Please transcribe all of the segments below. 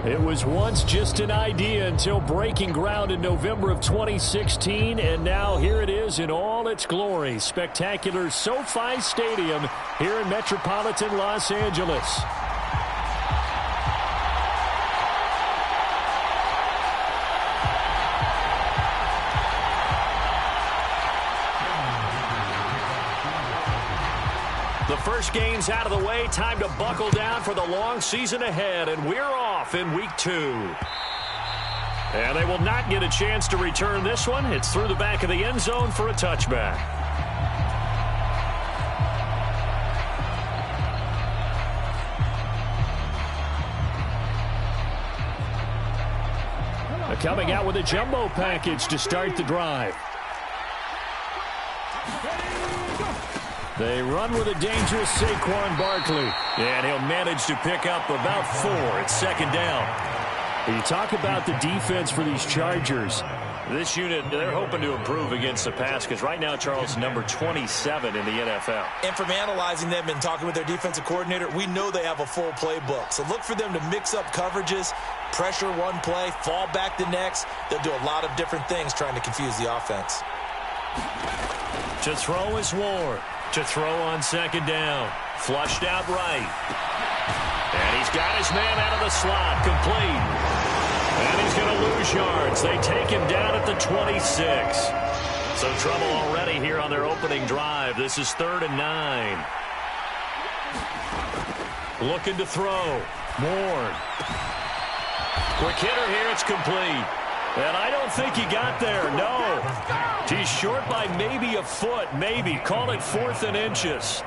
It was once just an idea until breaking ground in November of 2016, and now here it is in all its glory. Spectacular SoFi Stadium here in metropolitan Los Angeles. The first game's out of the way. Time to buckle down for the long season ahead, and we're off in week 2. And they will not get a chance to return this one. It's through the back of the end zone for a touchback. Coming out with a jumbo package to start the drive. They run with a dangerous Saquon Barkley. And he'll manage to pick up about 4. It's second down. You talk about the defense for these Chargers. This unit, they're hoping to improve against the pass because right now, Charles, number 27 in the NFL. And from analyzing them and talking with their defensive coordinator, we know they have a full playbook. So look for them to mix up coverages, pressure one play, fall back the next. They'll do a lot of different things trying to confuse the offense. To throw is Ward. To throw on second down. Flushed out right. And he's got his man out of the slot. Complete. And he's going to lose yards. They take him down at the 26. So trouble already here on their opening drive. This is 3rd and 9. Looking to throw. Ward. Quick hitter here. It's complete. And I don't think he got there. No. He's short by maybe a foot. Maybe. Call it 4th and inches.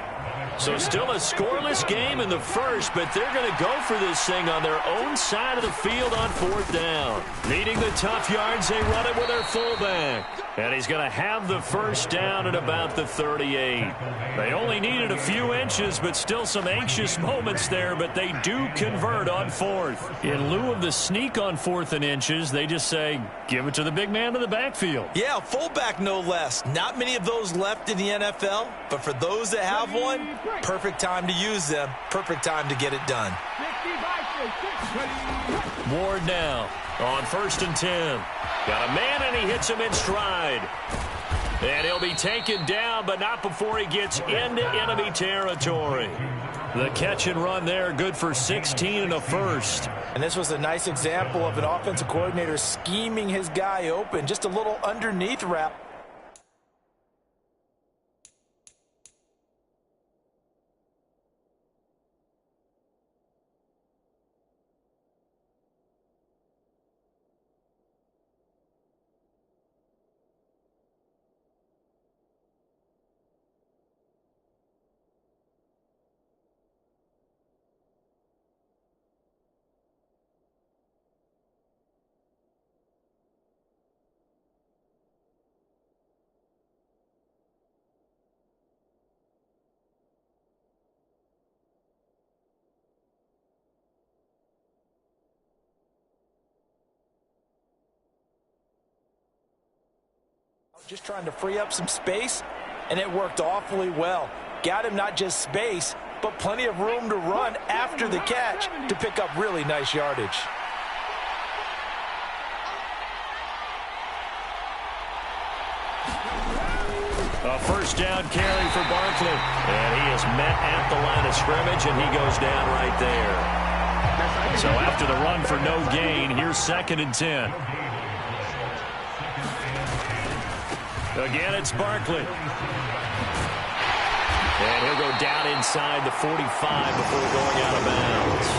So still a scoreless game in the first, but they're going to go for this thing on their own side of the field on 4th down. Needing the tough yards, they run it with their fullback. And he's going to have the first down at about the 38. They only needed a few inches, but still some anxious moments there, but they do convert on 4th. In lieu of the sneak on 4th and inches, they just say, give it to the big man in the backfield. Yeah, fullback no less. Not many of those left in the NFL, but for those that have one, perfect time to use them. Perfect time to get it done. Ward now on 1st and 10. Got a man, and he hits him in stride. And he'll be taken down, but not before he gets into enemy territory. The catch and run there, good for 16 and a first. And this was a nice example of an offensive coordinator scheming his guy open. Just a little underneath wrap. Just trying to free up some space, and it worked awfully well. Got him not just space, but plenty of room to run after the catch to pick up really nice yardage. A first down carry for Barkley. And he is met at the line of scrimmage, and he goes down right there. So after the run for no gain, here's 2nd and 10. Again, it's Barkley. And he'll go down inside the 45 before going out of bounds.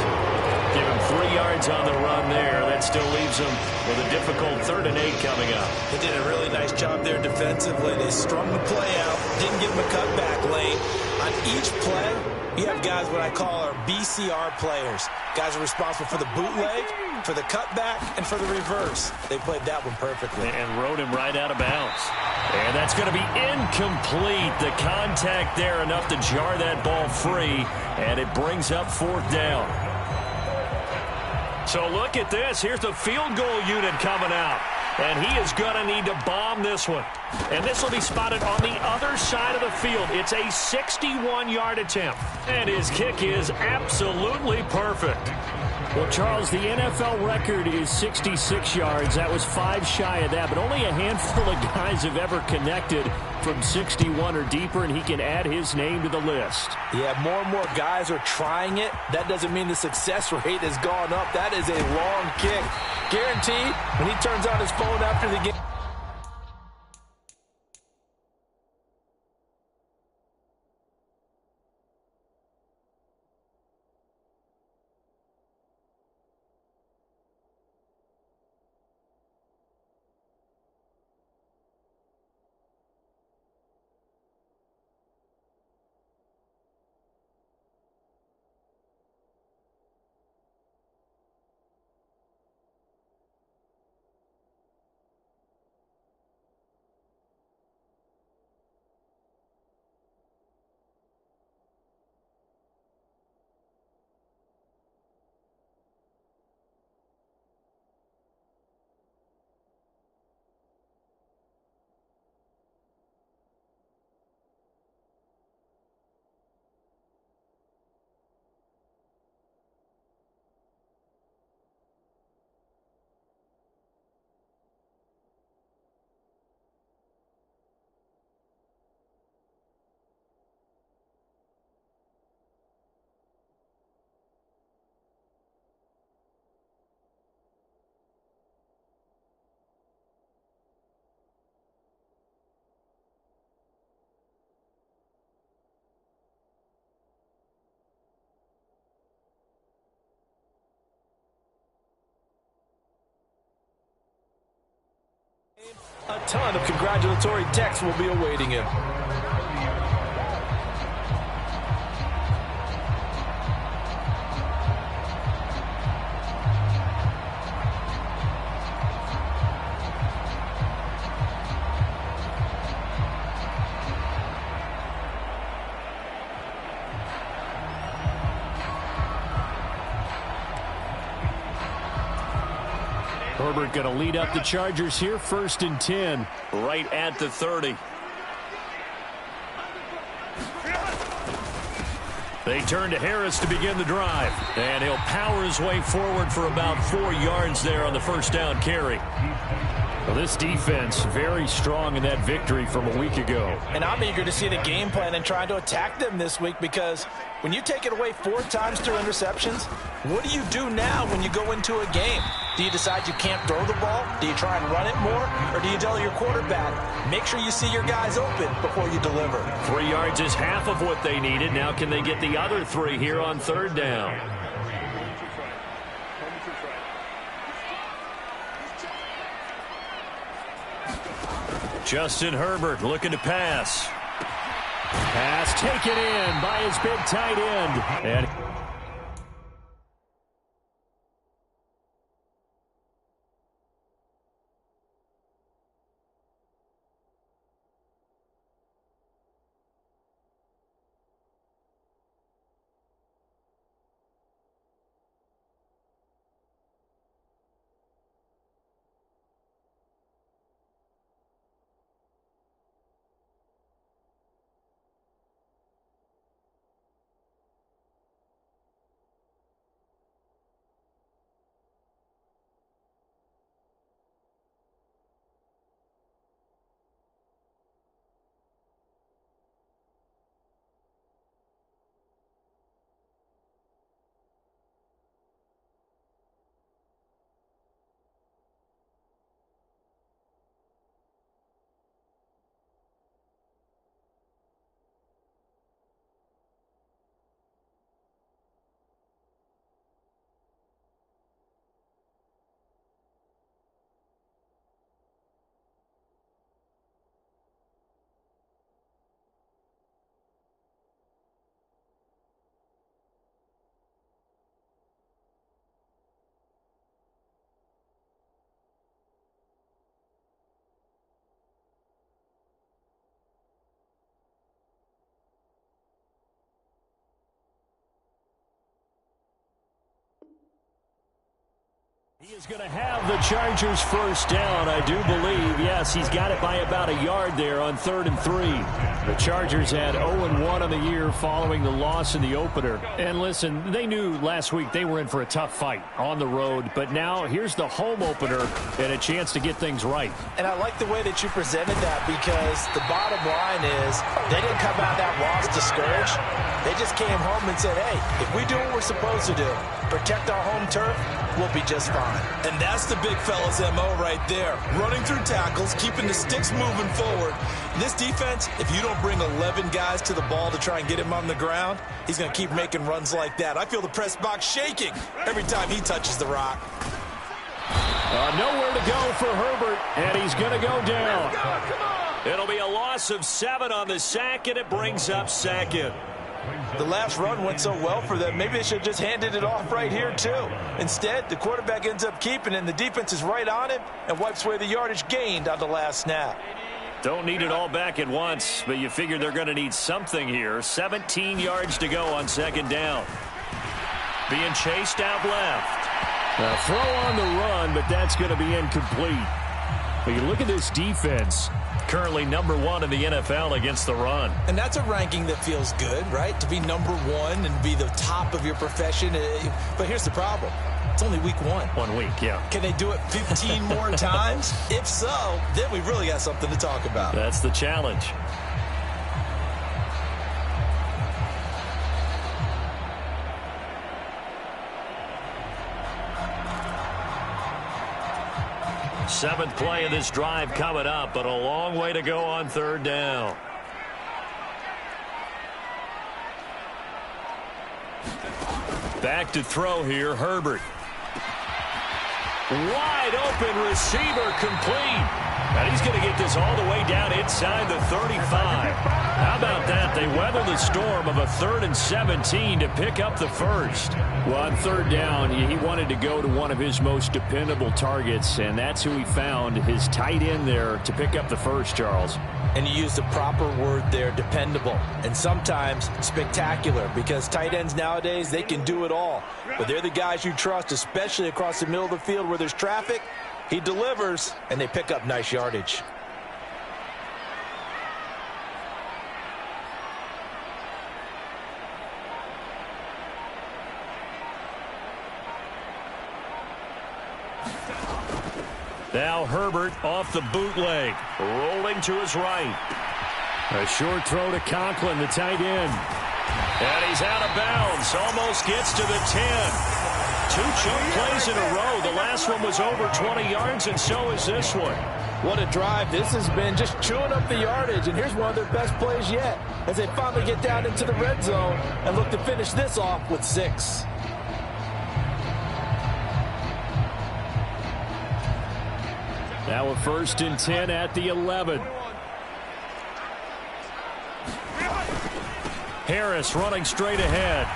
Give him 3 yards on the run there. That still leaves him with a difficult 3rd and 8 coming up. They did a really nice job there defensively. They strung the play out, didn't give him a cutback lane. On each play, you have guys what I call our BCR players. Guys are responsible for the bootleg, for the cutback, and for the reverse. They played that one perfectly. And rode him right out of bounds. And that's going to be incomplete. The contact there enough to jar that ball free, and it brings up 4th down. So look at this. Here's the field goal unit coming out. And he is going to need to bomb this one. And this will be spotted on the other side of the field. It's a 61-yard attempt. And his kick is absolutely perfect. Well, Charles, the NFL record is 66 yards. That was 5 shy of that, but only a handful of guys have ever connected from 61 or deeper, and he can add his name to the list. Yeah, more and more guys are trying it. That doesn't mean the success rate has gone up. That is a long kick. Guaranteed, when he turns on his phone after the game. A ton of congratulatory texts will be awaiting him. Herbert going to lead up the Chargers here, 1st and 10, right at the 30. They turn to Harris to begin the drive, and he'll power his way forward for about 4 yards there on the first down carry. Well, this defense very strong in that victory from a week ago. And I'm eager to see the game plan and trying to attack them this week, because when you take it away 4 times through interceptions, what do you do now when you go into a game? Do you decide you can't throw the ball? Do you try and run it more? Or do you tell your quarterback, make sure you see your guys open before you deliver? 3 yards is half of what they needed. Now can they get the other 3 here on 3rd down? Justin Herbert looking to pass. Pass taken in by his big tight end. And He is going to have the Chargers first down, I do believe. Yes, he's got it by about a yard there on 3rd and 3. The Chargers had 0-1 on the year following the loss in the opener. And listen, they knew last week they were in for a tough fight on the road. But now here's the home opener and a chance to get things right. And I like the way that you presented that, because the bottom line is they didn't come out of that loss discouraged. They just came home and said, hey, if we do what we're supposed to do, protect our home turf, we'll be just fine. And that's the big fella's MO right there. Running through tackles, keeping the sticks moving forward. This defense, if you don't bring 11 guys to the ball to try and get him on the ground, he's going to keep making runs like that. I feel the press box shaking every time he touches the rock. Nowhere to go for Herbert, and he's going to go down. It'll be a loss of 7 on the sack, and it brings up 2nd. The last run went so well for them, maybe they should have just handed it off right here, too. Instead, the quarterback ends up keeping it, and the defense is right on him and wipes away the yardage gained on the last snap. Don't need it all back at once, but you figure they're going to need something here. 17 yards to go on 2nd down. Being chased out left. A throw on the run, but that's going to be incomplete. But you look at this defense. Currently number 1 in the NFL against the run. And that's a ranking that feels good, right? To be number 1 and be the top of your profession. But here's the problem. It's only week 1. 1 week, yeah. Can they do it 15 more times? If so, then we really got something to talk about. That's the challenge. Seventh play of this drive coming up, but a long way to go on 3rd down. Back to throw here, Herbert. Wide open receiver, complete. And he's going to get this all the way down inside the 35. How about that? They weather the storm of a 3rd and 17 to pick up the first. Well, on 3rd down, he wanted to go to one of his most dependable targets, and that's who he found, his tight end there, to pick up the first, Charles. And you used the proper word there, dependable. And sometimes spectacular, because tight ends nowadays, they can do it all. But they're the guys you trust, especially across the middle of the field where there's traffic. He delivers, and they pick up nice yardage. Now Herbert off the bootleg, rolling to his right. A short throw to Conklin, the tight end. And he's out of bounds, almost gets to the 10. 2 choke plays in a row. The last one was over 20 yards, and so is this one. What a drive. This has been just chewing up the yardage, and here's one of their best plays yet as they finally get down into the red zone and look to finish this off with 6. Now a 1st and 10 at the 11. Harris running straight ahead.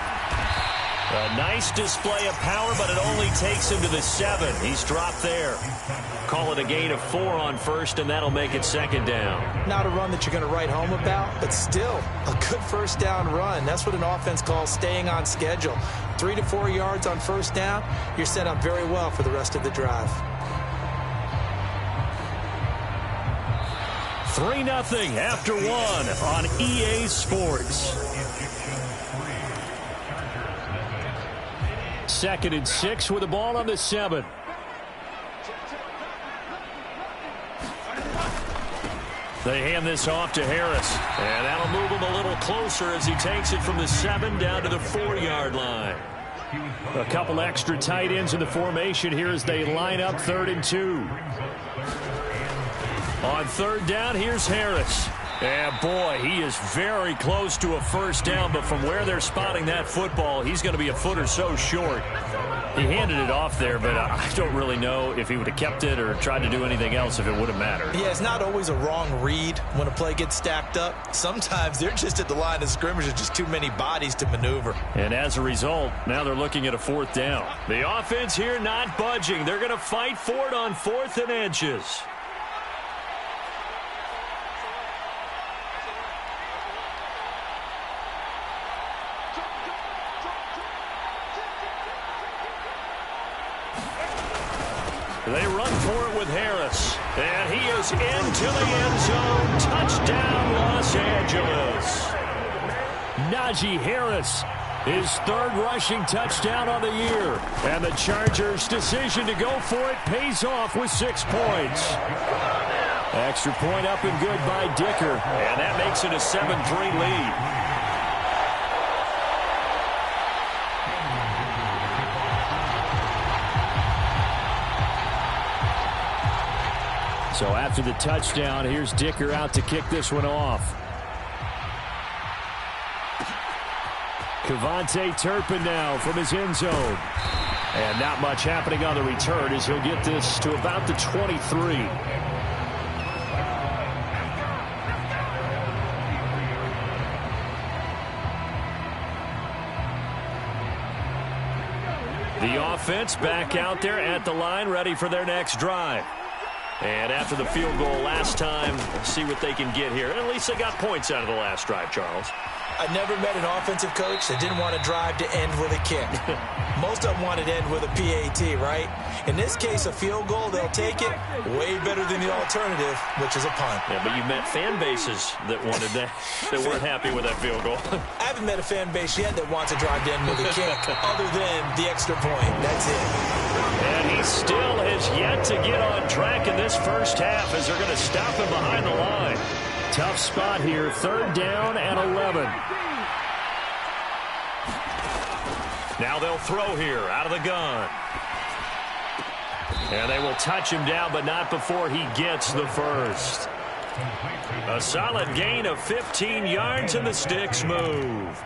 A nice display of power, but it only takes him to the 7. He's dropped there. Call it a gain of 4 on 1st, and that'll make it 2nd down. Not a run that you're going to write home about, but still a good 1st down run. That's what an offense calls staying on schedule. 3 to 4 yards on 1st down, you're set up very well for the rest of the drive. 3-0 after 1 on EA Sports. 2nd and 6 with the ball on the 7. They hand this off to Harris, and that'll move him a little closer as he takes it from the 7 down to the 4-yard line. A couple extra tight ends in the formation here as they line up 3rd and 2. On 3rd down, here's Harris. And boy, he is very close to a 1st down, but from where they're spotting that football, he's going to be a foot or so short. He handed it off there, but I don't really know if he would have kept it or tried to do anything else if it would have mattered. Yeah, it's not always a wrong read when a play gets stacked up. Sometimes they're just at the line of scrimmage with just too many bodies to maneuver. And as a result, now they're looking at a 4th down. The offense here not budging. They're going to fight for it on 4th and inches. They run for it with Harris. And he is into the end zone. Touchdown, Los Angeles. Najee Harris, his third rushing touchdown on the year. And the Chargers' decision to go for it pays off with 6 points. Extra point up and good by Dicker. And that makes it a 7-3 lead. So after the touchdown, here's Dicker out to kick this one off. Kevontae Turpin now from his end zone. And not much happening on the return as he'll get this to about the 23. The offense back out there at the line, ready for their next drive. And after the field goal last time, see what they can get here. At least they got points out of the last drive, Charles. I never met an offensive coach that didn't want to drive to end with a kick. Most of them wanted to end with a PAT, right? In this case, a field goal, they'll take it. Way better than the alternative, which is a punt. Yeah, but you met fan bases that wanted that, that weren't happy with that field goal. I haven't met a fan base yet that wants to drive to end with a kick, other than the extra point. That's it. And he still has yet to get on track in this first half as they're going to stop him behind the line. Tough spot here, 3rd down and 11. Now they'll throw here out of the gun. And they will touch him down, but not before he gets the first. A solid gain of 15 yards, and the sticks move.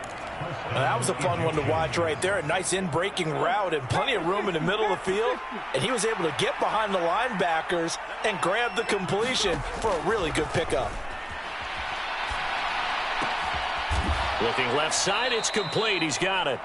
That was a fun one to watch right there. A nice in-breaking route and plenty of room in the middle of the field. And he was able to get behind the linebackers and grab the completion for a really good pickup. Looking left side, it's complete. He's got it.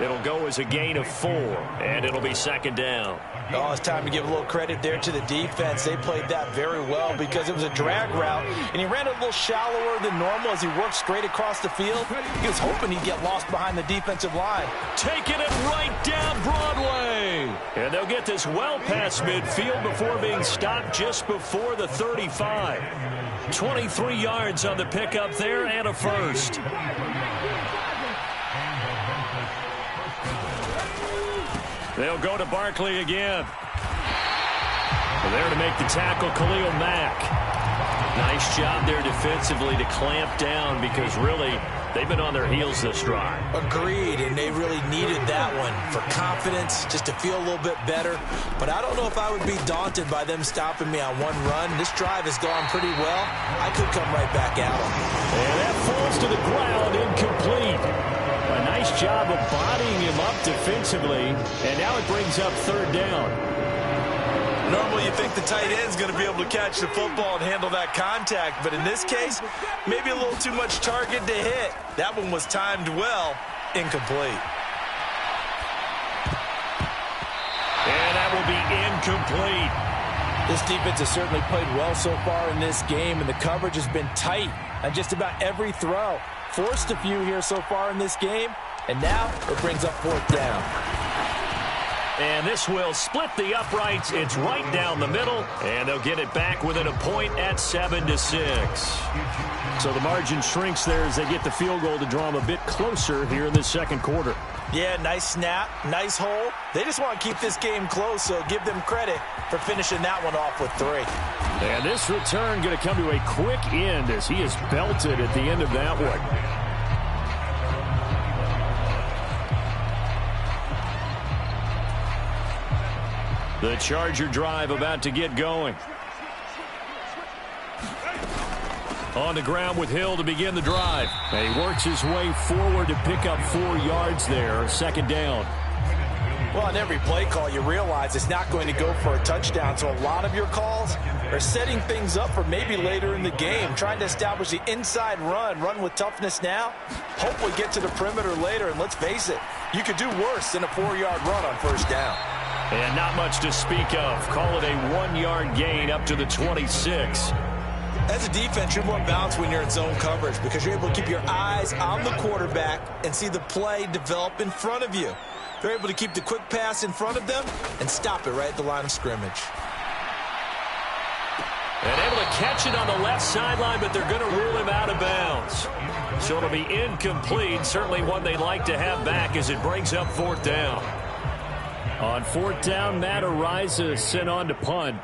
It'll go as a gain of 4, and it'll be 2nd down. Oh, it's time to give a little credit there to the defense. They played that very well because it was a drag route, and he ran it a little shallower than normal as he worked straight across the field. He was hoping he'd get lost behind the defensive line. Taking it right down Broadway. And they'll get this well past midfield before being stopped just before the 35. 23 yards on the pickup there and a first. They'll go to Barkley again. There to make the tackle, Khalil Mack. Nice job there defensively to clamp down because really they've been on their heels this drive. Agreed, and they really needed that one for confidence, just to feel a little bit better. But I don't know if I would be daunted by them stopping me on one run. This drive has gone pretty well. I could come right back at them. And that falls to the ground, incomplete. A nice job of bodying him up defensively, and now it brings up 3rd down. Normally you think the tight end's going to be able to catch the football and handle that contact, but in this case, maybe a little too much target to hit. That one was timed well, incomplete. And that will be incomplete. This defense has certainly played well so far in this game, and the coverage has been tight on just about every throw. Forced a few here so far in this game, and now it brings up 4th down. And this will split the uprights. It's right down the middle, and they'll get it back within a point at 7-6. So the margin shrinks there as they get the field goal to draw them a bit closer here in the 2nd quarter. Yeah, nice snap, nice hole. They just want to keep this game close, so give them credit for finishing that one off with 3. And this return going to come to a quick end as he is belted at the end of that one. The Charger drive about to get going. On the ground with Hill to begin the drive. And he works his way forward to pick up 4 yards there. 2nd down. Well, on every play call, you realize it's not going to go for a touchdown. So a lot of your calls are setting things up for maybe later in the game, trying to establish the inside run with toughness now. Hopefully get to the perimeter later, and let's face it, you could do worse than a 4-yard run on 1st down. And not much to speak of. Call it a 1-yard gain up to the 26. As a defense, you're more balanced when you're in zone coverage because you're able to keep your eyes on the quarterback and see the play develop in front of you. They're able to keep the quick pass in front of them and stop it right at the line of scrimmage. And able to catch it on the left sideline, but they're going to rule him out of bounds. So it'll be incomplete. Certainly one they'd like to have back as it brings up fourth down. On fourth down, Matt Ariza sent on to punt.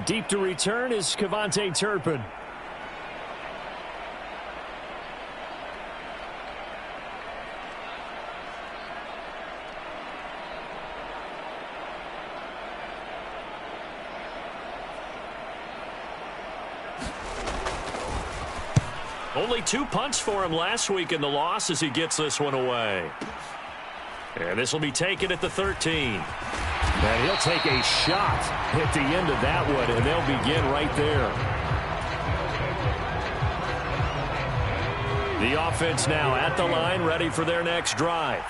Deep to return is Kevontae Turpin. Only 2 punts for him last week in the loss as he gets this one away. And this will be taken at the 13. And he'll take a shot at the end of that one, and they'll begin right there. The offense now at the line, ready for their next drive.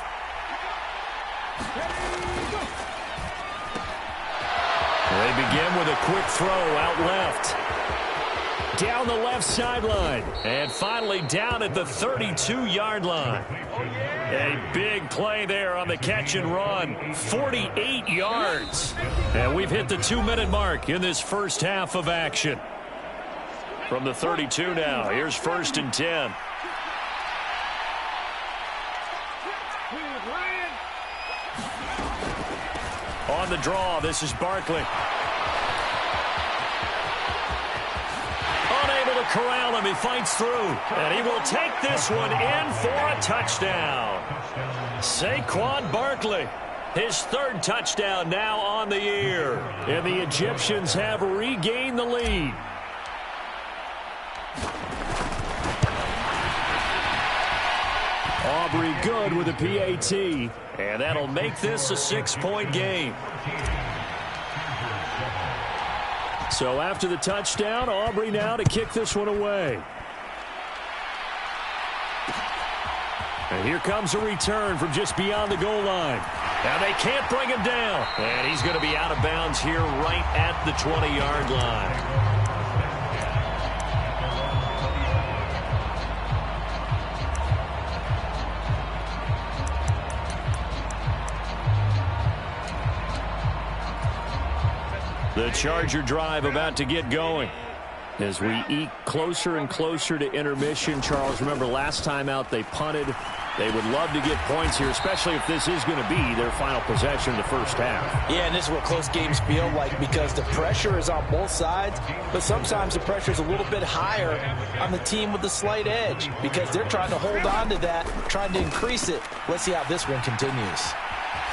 They begin with a quick throw out left. Down the left sideline. And finally down at the 32-yard line. A big play there on the catch and run. 48 yards. And we've hit the 2-minute mark in this first half of action. From the 32 now, here's 1st and 10. On the draw, this is Barkley. Unable to corral him, he fights through. And he will take this one in for a touchdown. Saquon Barkley, his 3rd touchdown now on the year. And the Egyptians have regained the lead. Aubrey good with a PAT. And that'll make this a 6-point game. So after the touchdown, Aubrey now to kick this one away. And here comes a return from just beyond the goal line. Now they can't bring him down. And he's going to be out of bounds here right at the 20-yard line. The Charger drive about to get going. As we eke closer and closer to intermission, Charles, remember last time out they punted. They would love to get points here, especially if this is going to be their final possession in the first half. Yeah, and this is what close games feel like because the pressure is on both sides, but sometimes the pressure is a little bit higher on the team with the slight edge because they're trying to hold on to that, trying to increase it. Let's see how this one continues.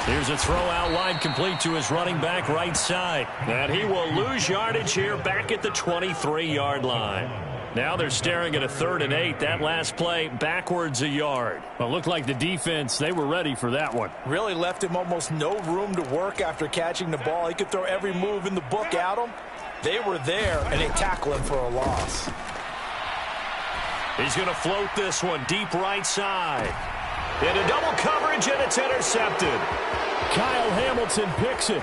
Here's a throw out wide complete to his running back right side. And he will lose yardage here back at the 23-yard line. Now they're staring at a 3rd and 8. That last play backwards a yard. Well, it looked like the defense, they were ready for that one. Really left him almost no room to work after catching the ball. He could throw every move in the book at him. They were there, and they tackle him for a loss. He's going to float this one deep right side. Into double coverage, and it's intercepted. Kyle Hamilton picks it.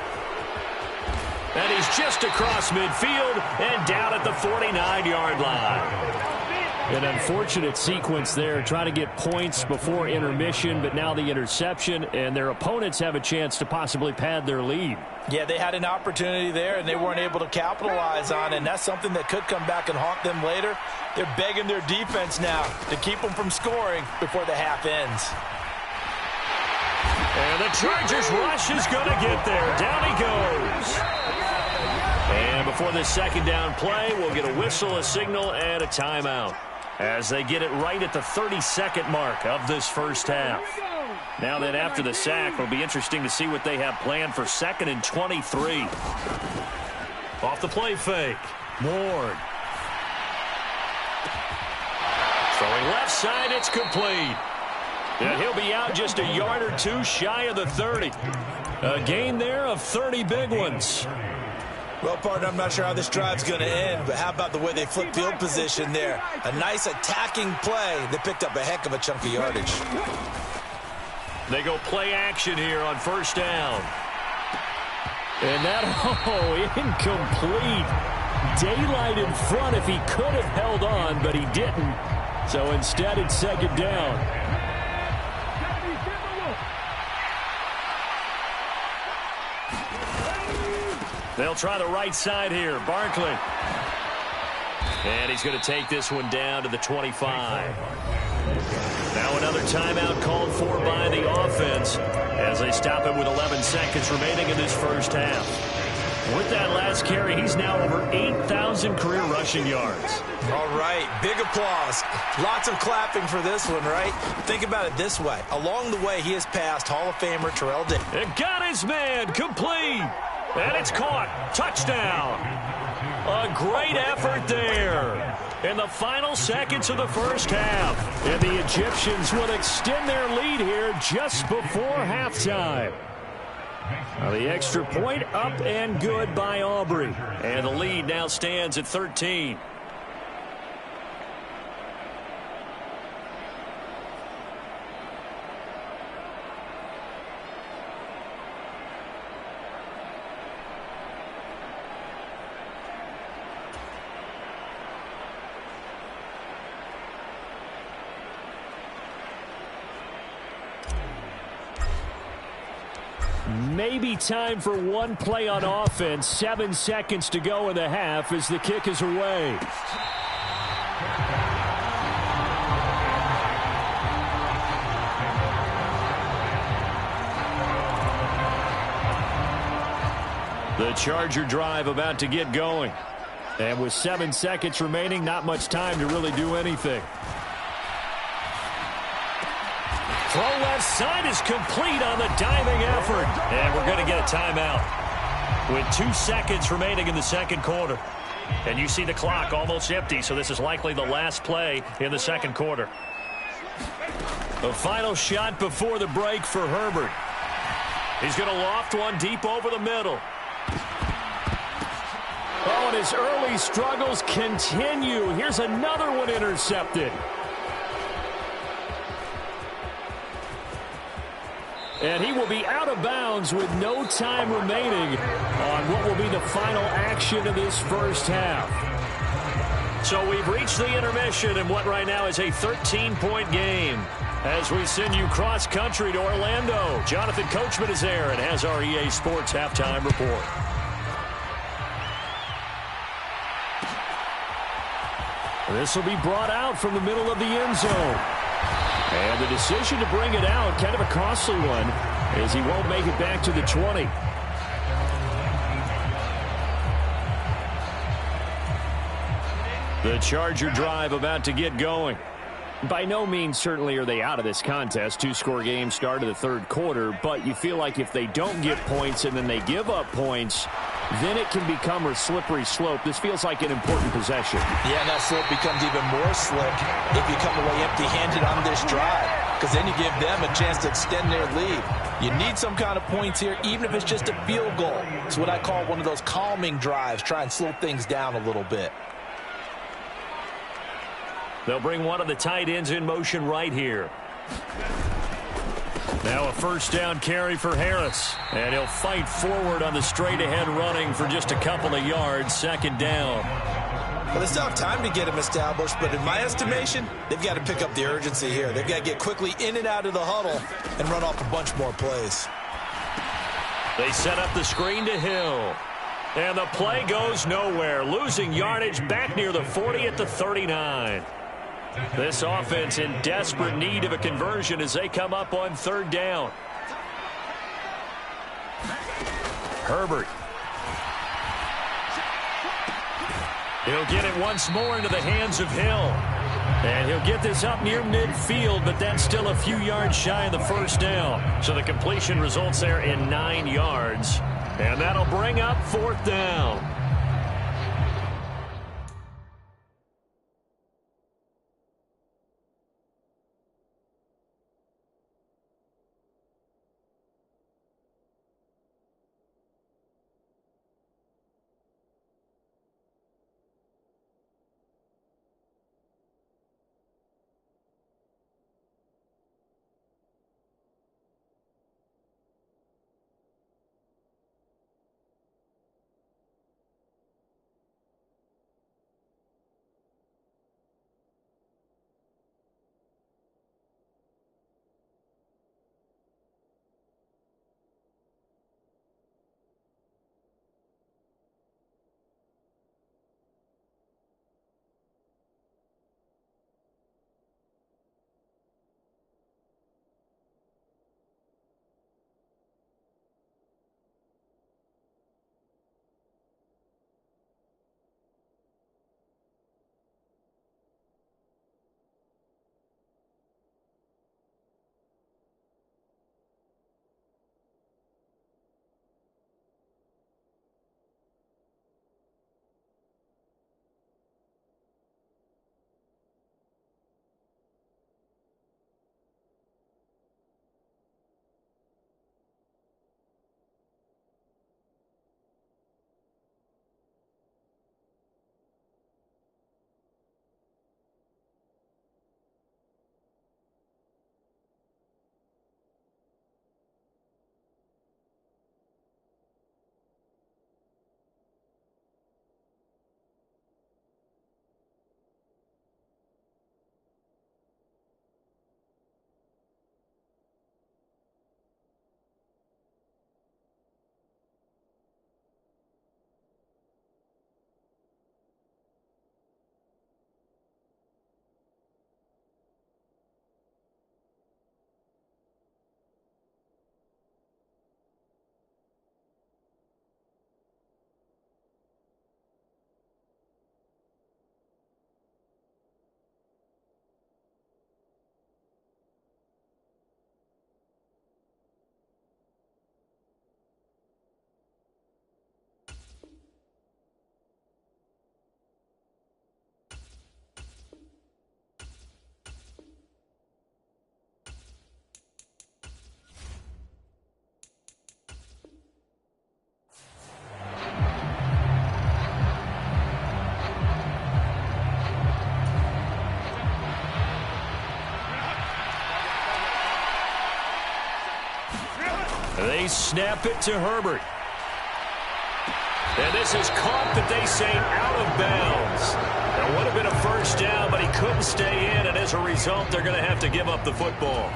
And he's just across midfield and down at the 49-yard line. An unfortunate sequence there, trying to get points before intermission, but now the interception, and their opponents have a chance to possibly pad their lead. Yeah, they had an opportunity there, and they weren't able to capitalize on it, and that's something that could come back and haunt them later. They're begging their defense now to keep them from scoring before the half ends. And the Chargers rush is going to get there. Down he goes. And before this second down play, we'll get a whistle, a signal, and a timeout as they get it right at the 32nd mark of this first half. Now then, after the sack, it'll be interesting to see what they have planned for 2nd and 23. Off the play fake. Ward. Throwing left side, it's complete. And he'll be out just a yard or two shy of the 30. A gain there of 30 big ones. Well, partner, I'm not sure how this drive's going to end, but how about the way they flip field position there? A nice attacking play that picked up a heck of a chunk of yardage. They go play action here on 1st down. And that, incomplete. Daylight in front if he could have held on, but he didn't. So instead, it's 2nd down. They'll try the right side here. Barkley. And he's going to take this one down to the 25. Now another timeout called for by the offense as they stop it with 11 seconds remaining in this first half. With that last carry, he's now over 8,000 career rushing yards. All right, big applause. Lots of clapping for this one, right? Think about it this way. Along the way, he has passed Hall of Famer Terrell Davis. And got his man complete. And it's caught. Touchdown. A great effort there in the final seconds of the first half. And the Egyptians will extend their lead here just before halftime. Now the extra point up and good by Aubrey. And the lead now stands at 13. Maybe time for one play on offense. 7 seconds to go in the half as the kick is away. The Charger drive about to get going. And with 7 seconds remaining, not much time to really do anything. Throw left side is complete on the diving effort. And we're going to get a timeout with 2 seconds remaining in the second quarter. And you see the clock almost empty, so this is likely the last play in the second quarter. The final shot before the break for Herbert. He's going to loft one deep over the middle. Oh, and his early struggles continue. Here's another one intercepted. And he will be out of bounds with no time remaining on what will be the final action of this first half. So we've reached the intermission in what right now is a 13-point game. As we send you cross-country to Orlando, Jonathan Coachman is there and has our EA Sports halftime report. This will be brought out from the middle of the end zone. And the decision to bring it out, kind of a costly one, as he won't make it back to the 20. The Charger drive about to get going. By no means certainly are they out of this contest. 2-score game start of the third quarter, but you feel like if they don't get points and then they give up points, then it can become a slippery slope. This feels like an important possession. Yeah, and that slope becomes even more slick if you come away empty-handed on this drive, because then you give them a chance to extend their lead. You need some kind of points here, even if it's just a field goal. It's what I call one of those calming drives. Try and slow things down a little bit. They'll bring one of the tight ends in motion right here. Now a first down carry for Harris. And he'll fight forward on the straight-ahead running for just a couple of yards. Second down. Well, they still have time to get him established, but in my estimation, they've got to pick up the urgency here. They've got to get quickly in and out of the huddle and run off a bunch more plays. They set up the screen to Hill. And the play goes nowhere. Losing yardage back near the 40 at the 39. This offense in desperate need of a conversion as they come up on third down. Herbert. He'll get it once more into the hands of Hill. And he'll get this up near midfield, but that's still a few yards shy of the first down. So the completion results there in 9 yards. And that'll bring up fourth down. They snap it to Herbert. And this is caught, but they say out of bounds. That would have been a first down, but he couldn't stay in, and as a result, they're going to have to give up the football.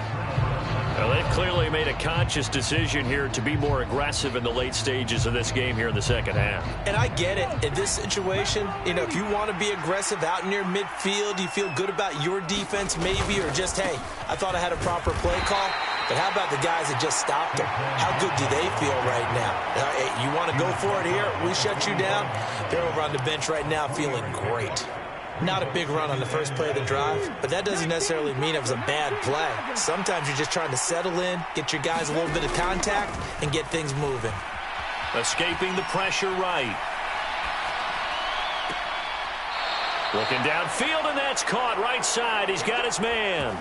Well, they've clearly made a conscious decision here to be more aggressive in the late stages of this game here in the second half. And I get it. In this situation, if you want to be aggressive out near midfield, you feel good about your defense maybe, or just, hey, I thought I had a proper play call. But how about the guys that just stopped them? How good do they feel right now? Hey, you want to go for it here? We shut you down? They're over on the bench right now feeling great. Not a big run on the first play of the drive, but that doesn't necessarily mean it was a bad play. Sometimes you're just trying to settle in, get your guys a little bit of contact, and get things moving. Escaping the pressure right. Looking downfield, and that's caught right side. He's got his man.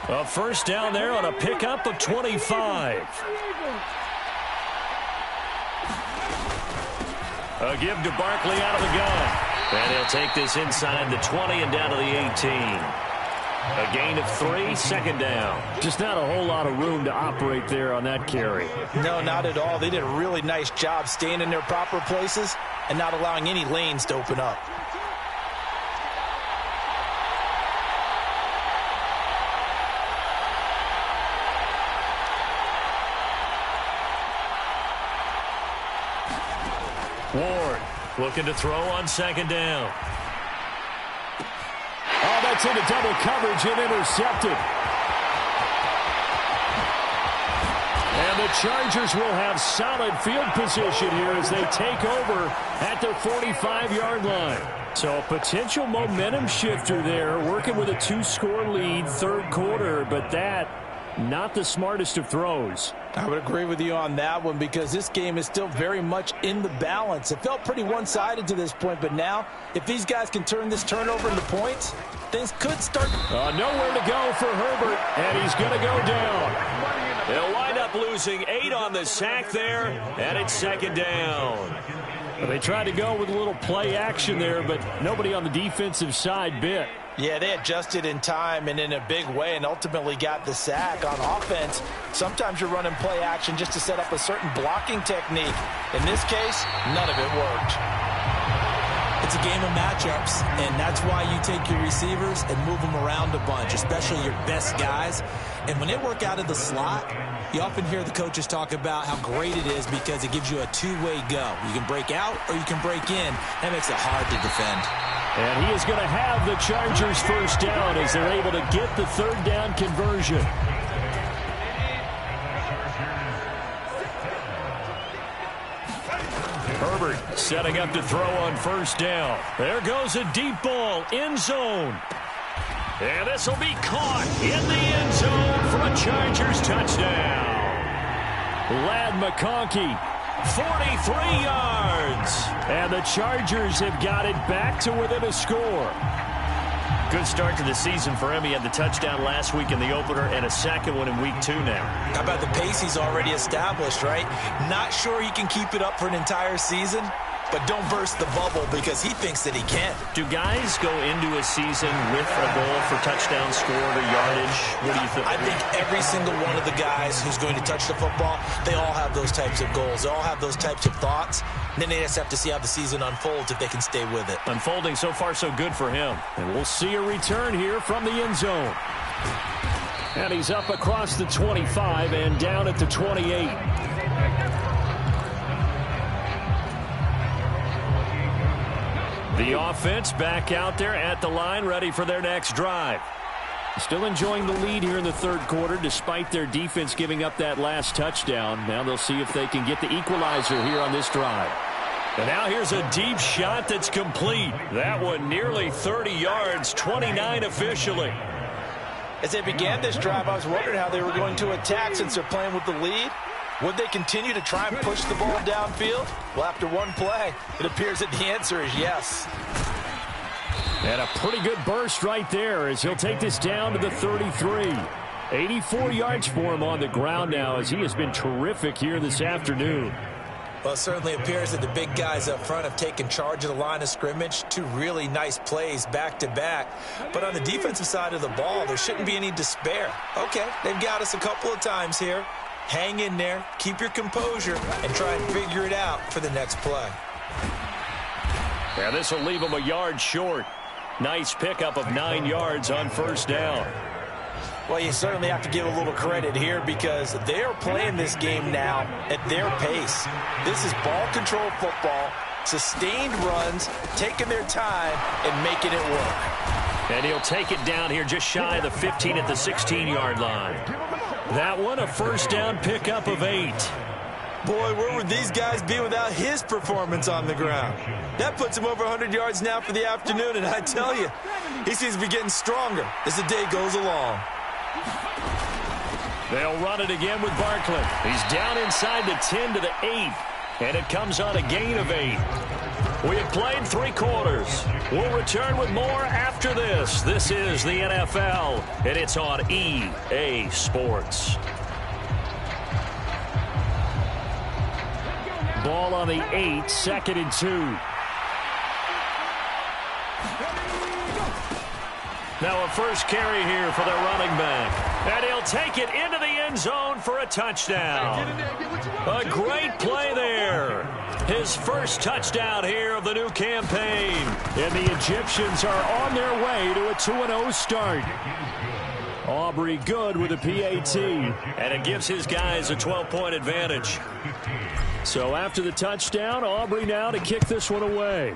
A first down there on a pickup of 25. A give to Barkley out of the gun. And he'll take this inside the 20 and down to the 18. A gain of 3, second down. Just not a whole lot of room to operate there on that carry. No, not at all. They did a really nice job staying in their proper places and not allowing any lanes to open up. Ward looking to throw on second down. Oh, that's into double coverage and intercepted. And the Chargers will have solid field position here as they take over at their 45-yard line. So a potential momentum shifter there, working with a 2-score lead, third quarter, but that not the smartest of throws. I would agree with you on that one because this game is still very much in the balance. It felt pretty one-sided to this point, but now if these guys can turn this turnover into points, things could start. Nowhere to go for Herbert, and he's going to go down. They'll wind up losing 8 on the sack there, and it's second down. They tried to go with a little play action there, but nobody on the defensive side bit. Yeah, they adjusted in time and in a big way and ultimately got the sack. On offense, sometimes you're running play action just to set up a certain blocking technique. In this case, none of it worked. It's a game of matchups, and that's why you take your receivers and move them around a bunch, especially your best guys. And when they work out of the slot, you often hear the coaches talk about how great it is because it gives you a two-way go. You can break out or you can break in. That makes it hard to defend. And he is going to have the Chargers first down as they're able to get the third down conversion. Herbert setting up to throw on first down. There goes a deep ball, end zone. And this will be caught in the end zone for a Chargers touchdown. Lad McConkey, 43 yards. And the Chargers have got it back to within a score. Good start to the season for him. He had the touchdown last week in the opener and a second one in week 2 now. How about the pace he's already established, right? Not sure he can keep it up for an entire season, but don't burst the bubble because he thinks that he can. Do guys go into a season with a goal for touchdown scored or yardage? What do you think? I think every single one of the guys who's going to touch the football, they all have those types of goals. They all have those types of thoughts. And then they just have to see how the season unfolds if they can stay with it. Unfolding so far so good for him. And we'll see a return here from the end zone. And he's up across the 25 and down at the 28. The offense back out there at the line, ready for their next drive. Still enjoying the lead here in the third quarter, despite their defense giving up that last touchdown. Now they'll see if they can get the equalizer here on this drive. And now here's a deep shot that's complete. That one nearly 30 yards, 29 officially. As they began this drive, I was wondering how they were going to attack since they're playing with the lead. Would they continue to try and push the ball downfield? Well, after one play, it appears that the answer is yes. And a pretty good burst right there as he'll take this down to the 33. 84 yards for him on the ground now as he has been terrific here this afternoon. Well, it certainly appears that the big guys up front have taken charge of the line of scrimmage. 2 really nice plays back-to-back. But on the defensive side of the ball, there shouldn't be any despair. Okay, they've got us a couple of times here. Hang in there, keep your composure, and try and figure it out for the next play. Yeah, this will leave him a yard short. Nice pickup of 9 yards on first down. Well, you certainly have to give a little credit here because they are playing this game now at their pace. This is ball control football, sustained runs, taking their time, and making it work. And he'll take it down here just shy of the 15 at the 16-yard line. That one, a first down pickup of 8. Boy, where would these guys be without his performance on the ground? That puts him over 100 yards now for the afternoon, and I tell you, he seems to be getting stronger as the day goes along. They'll run it again with Barkley. He's down inside the 10 to the 8, and it comes on a gain of 8. We have played 3 quarters. We'll return with more after this. This is the NFL, and it's on EA Sports. Ball on the 8, 2nd and 2. Now a first carry here for the running back. And he'll take it into the end zone for a touchdown. A great play there. His first touchdown here of the new campaign. And the Egyptians are on their way to a 2-0 start. Aubrey good with a PAT. And it gives his guys a 12-point advantage. So after the touchdown, Aubrey now to kick this one away.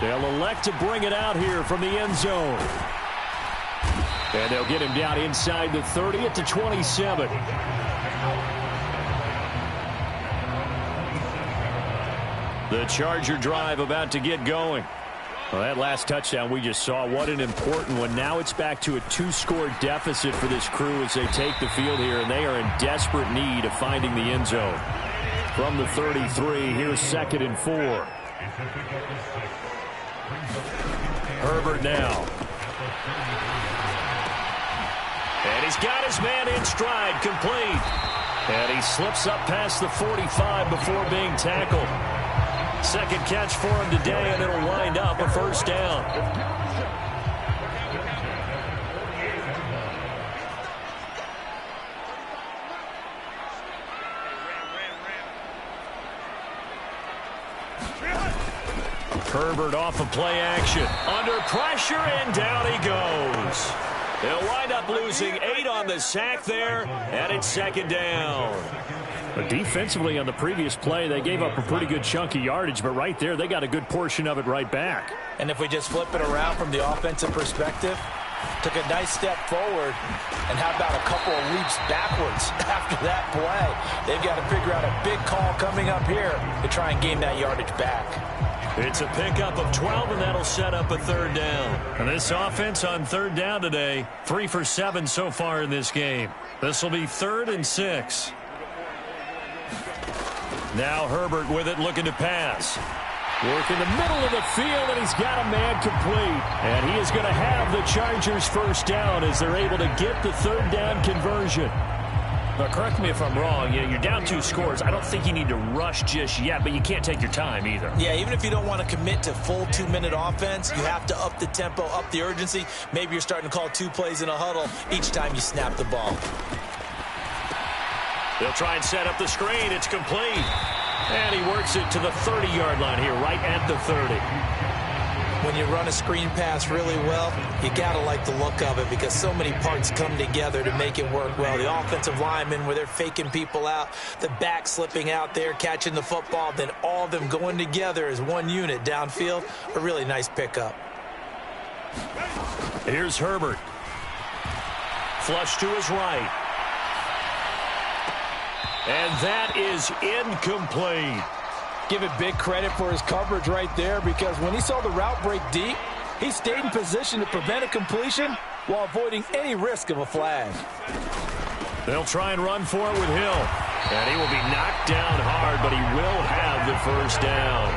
They'll elect to bring it out here from the end zone. And they'll get him down inside the 30 at the 27. The Charger drive about to get going. Well, that last touchdown we just saw, what an important one. Now it's back to a 2-score deficit for this crew as they take the field here, and they are in desperate need of finding the end zone. From the 33, here's 2nd and 4. Herbert now. And he's got his man in stride, complete. And he slips up past the 45 before being tackled. Second catch for him today, and it'll wind up a first down. Herbert off of play action. Under pressure, and down he goes. They'll wind up losing 8 on the sack there, and it's 2nd down. But defensively on the previous play, they gave up a pretty good chunk of yardage, but right there, they got a good portion of it right back. And if we just flip it around from the offensive perspective, took a nice step forward, and how about a couple of leaps backwards after that play? They've got to figure out a big call coming up here to try and gain that yardage back. It's a pickup of 12, and that'll set up a 3rd down. And this offense on 3rd down today, 3 for 7 so far in this game. This will be 3rd and 6. Now Herbert with it, looking to pass. Work in the middle of the field, and he's got a man complete. And he is going to have the Chargers first down as they're able to get the 3rd down conversion. But correct me if I'm wrong, you're down 2 scores. I don't think you need to rush just yet, but you can't take your time either. Yeah, even if you don't want to commit to full 2-minute offense, you have to up the tempo, up the urgency. Maybe you're starting to call 2 plays in a huddle each time you snap the ball. They'll try and set up the screen. It's complete. And he works it to the 30-yard line here, right at the 30. When you run a screen pass really well, you got to like the look of it because so many parts come together to make it work well. The offensive linemen, where they're faking people out, the back slipping out there, catching the football, then all of them going together as one unit downfield. A really nice pickup. Here's Herbert. Flush to his right. And that is incomplete. Give it big credit for his coverage right there because when he saw the route break deep, he stayed in position to prevent a completion while avoiding any risk of a flag. They'll try and run for it with Hill. And he will be knocked down hard, but he will have the first down.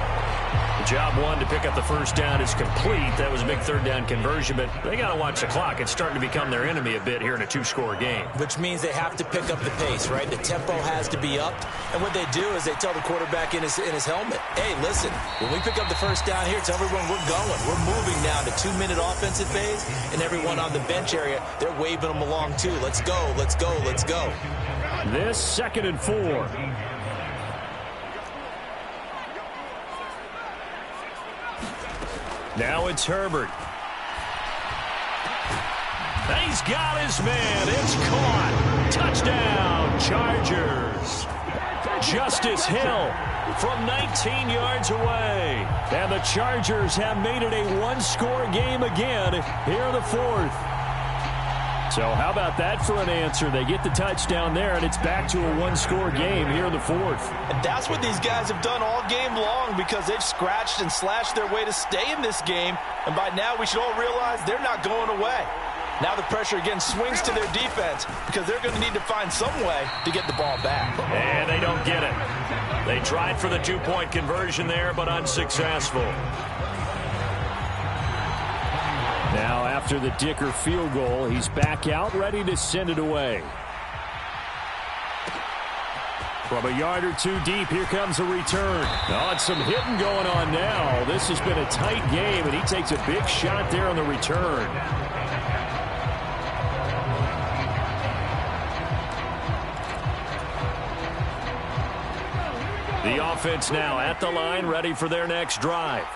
Job one to pick up the first down is complete. That was a big third down conversion, but they got to watch the clock. It's starting to become their enemy a bit here in a two-score game. Which means they have to pick up the pace, right? The tempo has to be upped. And what they do is they tell the quarterback in his helmet, hey, listen, when we pick up the first down here, tell everyone we're going. We're moving now to 2-minute offensive phase, and everyone on the bench area, they're waving them along too. Let's go, let's go, let's go. This 2nd and 4. Now it's Herbert. He's got his man. It's caught. Touchdown, Chargers. Justice Hill from 19 yards away. And the Chargers have made it a one-score game again here in the 4th. So how about that for an answer? They get the touchdown there, and it's back to a one-score game here in the 4th. And that's what these guys have done all game long because they've scratched and slashed their way to stay in this game. And by now, we should all realize they're not going away. Now the pressure again swings to their defense because they're going to need to find some way to get the ball back. And they don't get it. They tried for the two-point conversion there, but unsuccessful. Now after the Dicker field goal, he's back out, ready to send it away. From a yard or two deep, here comes a return. Oh, and some hitting going on now. This has been a tight game, and he takes a big shot there on the return. The offense now at the line, ready for their next drive.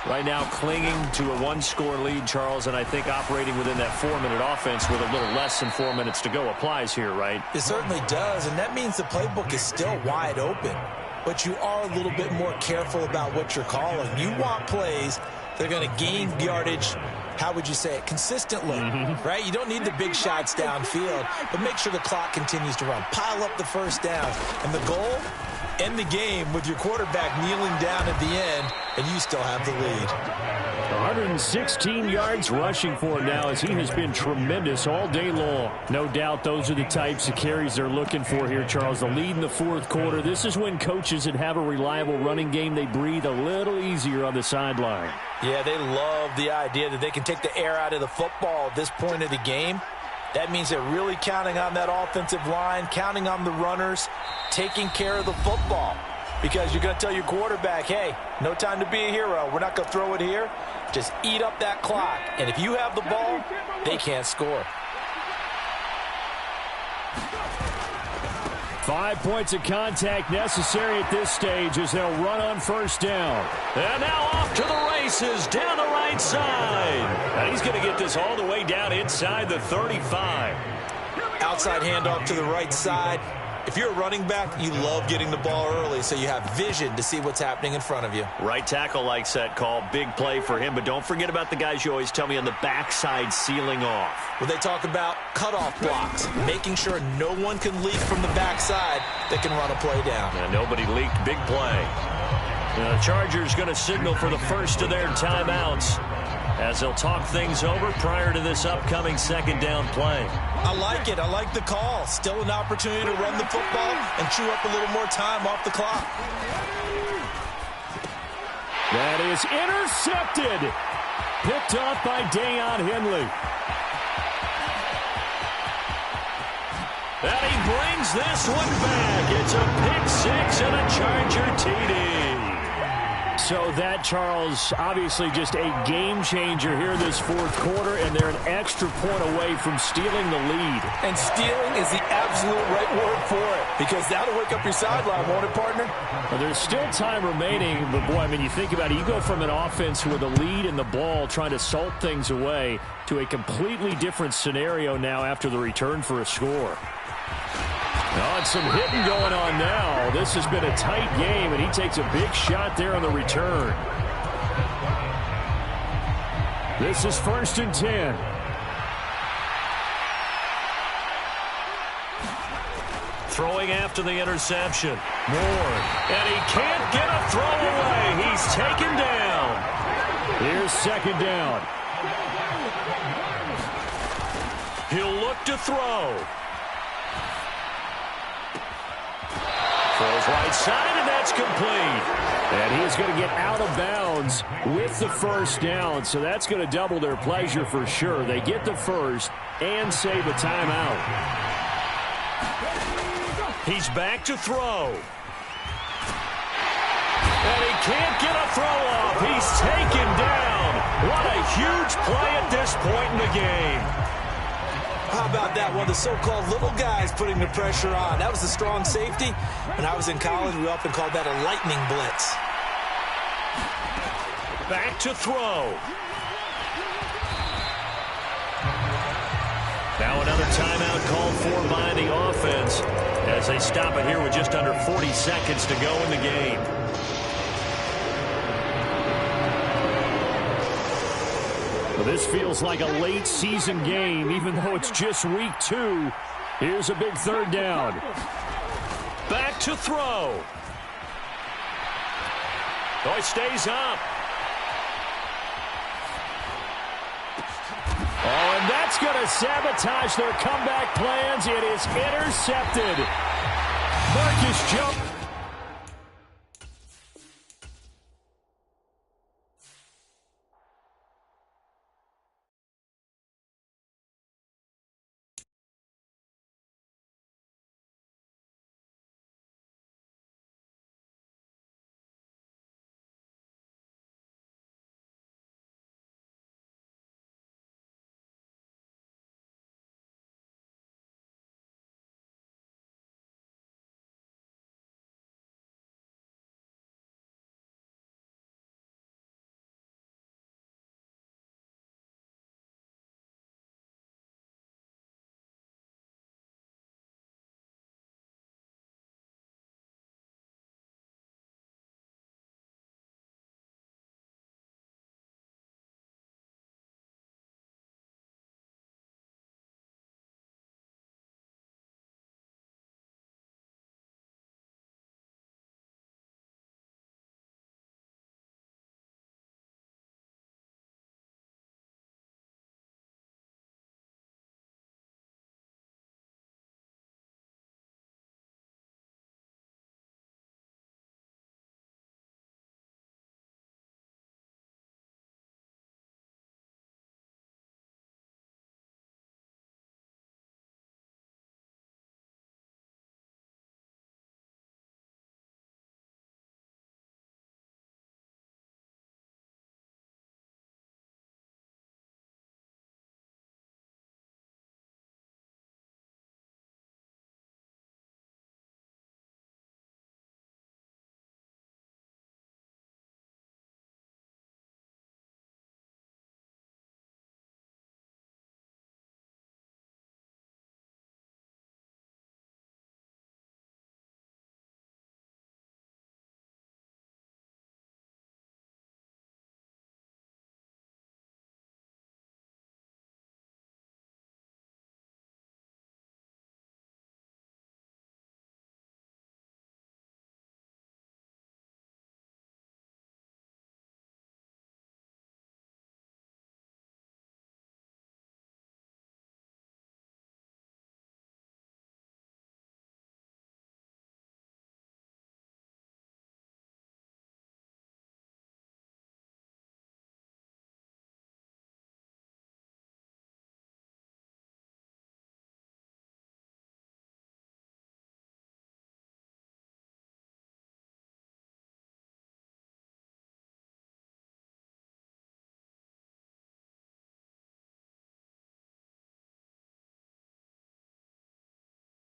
Right now clinging to a one-score lead, Charles, and I think operating within that 4-minute offense with a little less than 4 minutes to go applies here, right? It certainly does, and that means the playbook is still wide open. But you are a little bit more careful about what you're calling. You want plays that are going to gain yardage, how would you say it, consistently, right? You don't need the big shots downfield, but make sure the clock continues to run. Pile up the first down. And the goal, end the game with your quarterback kneeling down at the end, and you still have the lead. 116 yards rushing for him now as he has been tremendous all day long. No doubt those are the types of carries they're looking for here, Charles. The lead in the 4th quarter. This is when coaches that have a reliable running game, they breathe a little easier on the sideline. Yeah, they love the idea that they can take the air out of the football at this point of the game. That means they're really counting on that offensive line, counting on the runners, taking care of the football. Because you're going to tell your quarterback, hey, no time to be a hero. We're not going to throw it here. Just eat up that clock. And if you have the ball, they can't score. 5 points of contact necessary at this stage as they'll run on first down. And now off to the races down the right side. And he's going to get this all the way down inside the 35. Outside handoff to the right side. If you're a running back, you love getting the ball early so you have vision to see what's happening in front of you. Right tackle likes that call. Big play for him. But don't forget about the guys you always tell me on the backside sealing off. Well, they talk about cutoff blocks, making sure no one can leak from the backside that can run a play down. And nobody leaked. Big play. The Chargers going to signal for the first of their timeouts as they'll talk things over prior to this upcoming second down play. I like it. I like the call. Still an opportunity to run the football and chew up a little more time off the clock. That is intercepted. Picked off by Deion Henley. And he brings this one back. It's a pick six and a Charger TD. So that, Charles, obviously just a game changer here this 4th quarter, and they're an extra point away from stealing the lead. And stealing is the absolute right word for it, because that'll wake up your sideline, won't it, partner? Well, there's still time remaining, but boy, I mean, you think about it, you go from an offense with a lead in the ball trying to salt things away to a completely different scenario now after the return for a score. Oh, and some hitting going on now. This has been a tight game, and he takes a big shot there on the return. This is 1st and 10. Throwing after the interception. Moore. And he can't get a throw away. He's taken down. Here's 2nd down. He'll look to throw. Throws right side, and that's complete. And he is going to get out of bounds with the first down, so that's going to double their pleasure for sure. They get the first and save a timeout. He's back to throw. And he can't get a throw off. He's taken down. What a huge play at this point in the game. How about that? One of the so-called little guys putting the pressure on. That was a strong safety. When I was in college, we often called that a lightning blitz. Back to throw. Now another timeout called for by the offense as they stop it here with just under 40 seconds to go in the game. Well, this feels like a late season game, even though it's just week 2. Here's a big third down. Back to throw. Oh, it stays up. Oh, and that's going to sabotage their comeback plans. It is intercepted. Marcus Jones.